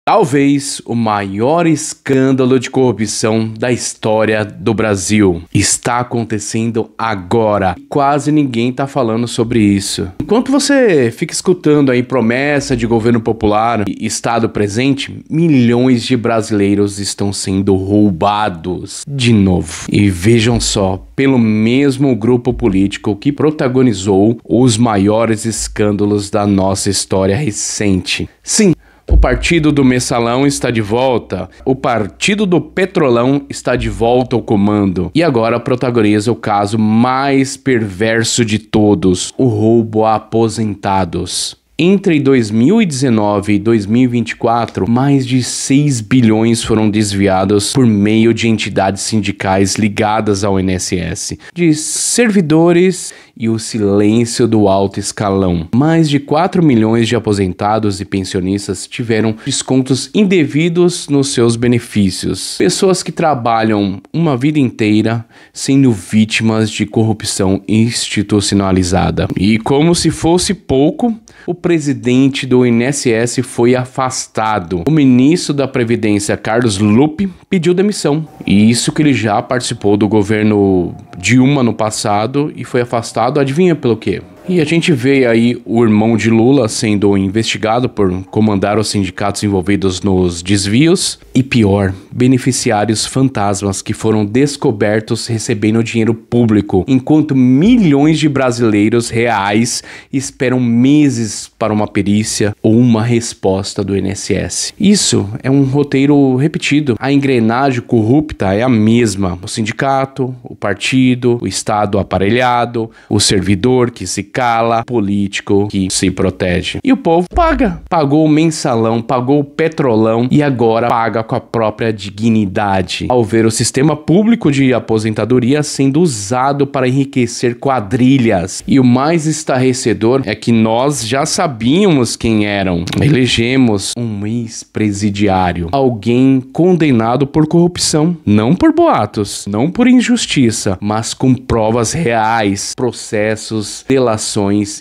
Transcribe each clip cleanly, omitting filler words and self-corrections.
Talvez o maior escândalo de corrupção da história do Brasil está acontecendo agora. Quase ninguém está falando sobre isso. Enquanto você fica escutando aí promessa de governo popular e Estado presente, milhões de brasileiros estão sendo roubados de novo. E vejam só, pelo mesmo grupo político que protagonizou os maiores escândalos da nossa história recente. Sim, o partido do Mensalão está de volta, o partido do Petrolão está de volta ao comando e agora protagoniza o caso mais perverso de todos, o roubo a aposentados. Entre 2019 e 2024, mais de 6 bilhões foram desviados por meio de entidades sindicais ligadas ao INSS, de servidores e o silêncio do alto escalão. Mais de 4 milhões de aposentados e pensionistas tiveram descontos indevidos nos seus benefícios. Pessoas que trabalham uma vida inteira sendo vítimas de corrupção institucionalizada. E como se fosse pouco, o presidente do INSS foi afastado. O ministro da Previdência, Carlos Lupe, pediu demissão. E isso que ele já participou do governo Dilma no passado e foi afastado, adivinha pelo quê? E a gente vê aí o irmão de Lula sendo investigado por comandar os sindicatos envolvidos nos desvios. E pior, beneficiários fantasmas que foram descobertos recebendo dinheiro público, enquanto milhões de brasileiros reais esperam meses para uma perícia ou uma resposta do INSS. Isso é um roteiro repetido. A engrenagem corrupta é a mesma. O sindicato, o partido, o Estado aparelhado, o servidor que se cala, político que se protege. E o povo paga. Pagou o Mensalão, pagou o Petrolão e agora paga com a própria dignidade ao ver o sistema público de aposentadoria sendo usado para enriquecer quadrilhas. E o mais estarrecedor é que nós já sabíamos quem eram. Elegemos um ex-presidiário, alguém condenado por corrupção, não por boatos, não por injustiça, mas com provas reais, processos, delações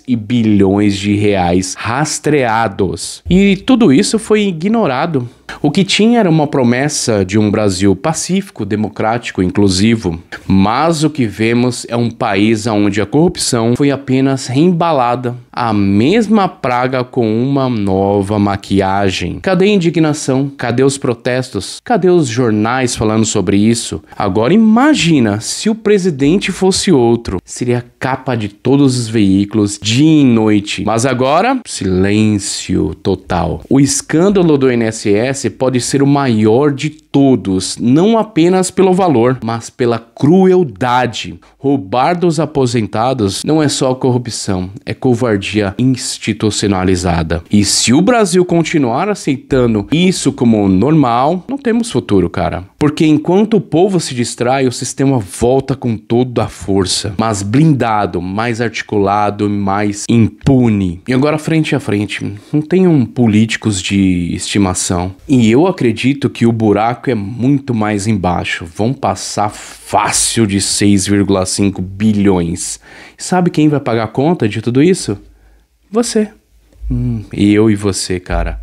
e bilhões de reais rastreados. E tudo isso foi ignorado. O que tinha era uma promessa de um Brasil pacífico, democrático, inclusivo, mas o que vemos é um país onde a corrupção foi apenas reembalada, a mesma praga com uma nova maquiagem. Cadê a indignação? Cadê os protestos? Cadê os jornais falando sobre isso? Agora imagina se o presidente fosse outro, seria capa de todos os veículos dia e noite, mas agora silêncio total. O escândalo do INSS pode ser o maior de todos, não apenas pelo valor, mas pela crueldade. Roubar dos aposentados não é só corrupção, é covardia institucionalizada. E se o Brasil continuar aceitando isso como normal, não temos futuro, cara. Porque enquanto o povo se distrai, o sistema volta com toda a força, mas blindado, mais articulado, mais impune. E agora frente a frente, não tenham políticos de estimação. E eu acredito que o buraco é muito mais embaixo. Vão passar fácil de 6,5 bilhões. Sabe quem vai pagar a conta de tudo isso? Você. Eu e você, cara.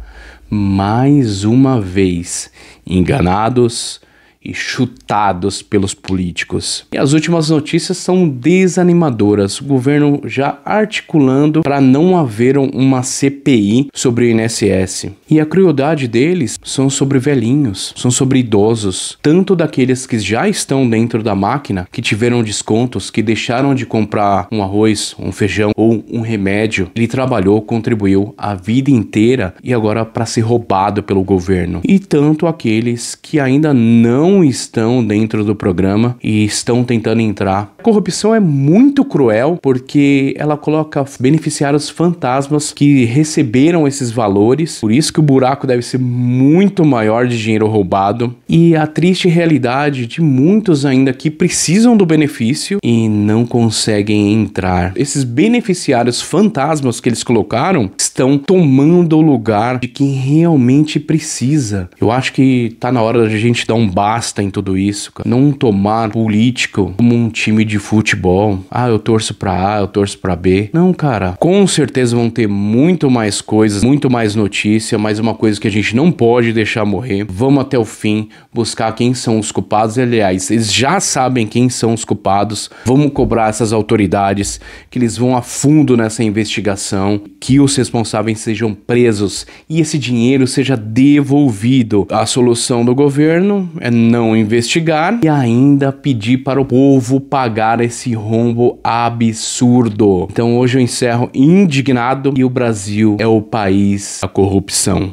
Mais uma vez, enganados e chutados pelos políticos. E as últimas notícias são desanimadoras. O governo já articulando para não haver uma CPI sobre o INSS. E a crueldade deles são sobre velhinhos, são sobre idosos, tanto daqueles que já estão dentro da máquina, que tiveram descontos, que deixaram de comprar um arroz, um feijão ou um remédio. Ele trabalhou, contribuiu a vida inteira e agora para ser roubado pelo governo. E tanto aqueles que ainda não estão dentro do programa e estão tentando entrar. A corrupção é muito cruel porque ela coloca beneficiários fantasmas que receberam esses valores, por isso que o buraco deve ser muito maior de dinheiro roubado. E a triste realidade de muitos ainda que precisam do benefício e não conseguem entrar. Esses beneficiários fantasmas que eles colocaram estão tomando o lugar de quem realmente precisa. Eu acho que tá na hora de a gente dar um basta basta em tudo isso, cara. Não tomar político como um time de futebol. Ah, eu torço pra A, eu torço pra B. Não, cara. Com certeza vão ter muito mais coisas, muito mais notícia, mas uma coisa que a gente não pode deixar morrer. Vamos até o fim, buscar quem são os culpados. E, aliás, eles já sabem quem são os culpados. Vamos cobrar essas autoridades, que eles vão a fundo nessa investigação, que os responsáveis sejam presos e esse dinheiro seja devolvido. A solução do governo é não investigar e ainda pedir para o povo pagar esse rombo absurdo. Então hoje eu encerro indignado e o Brasil é o país da corrupção.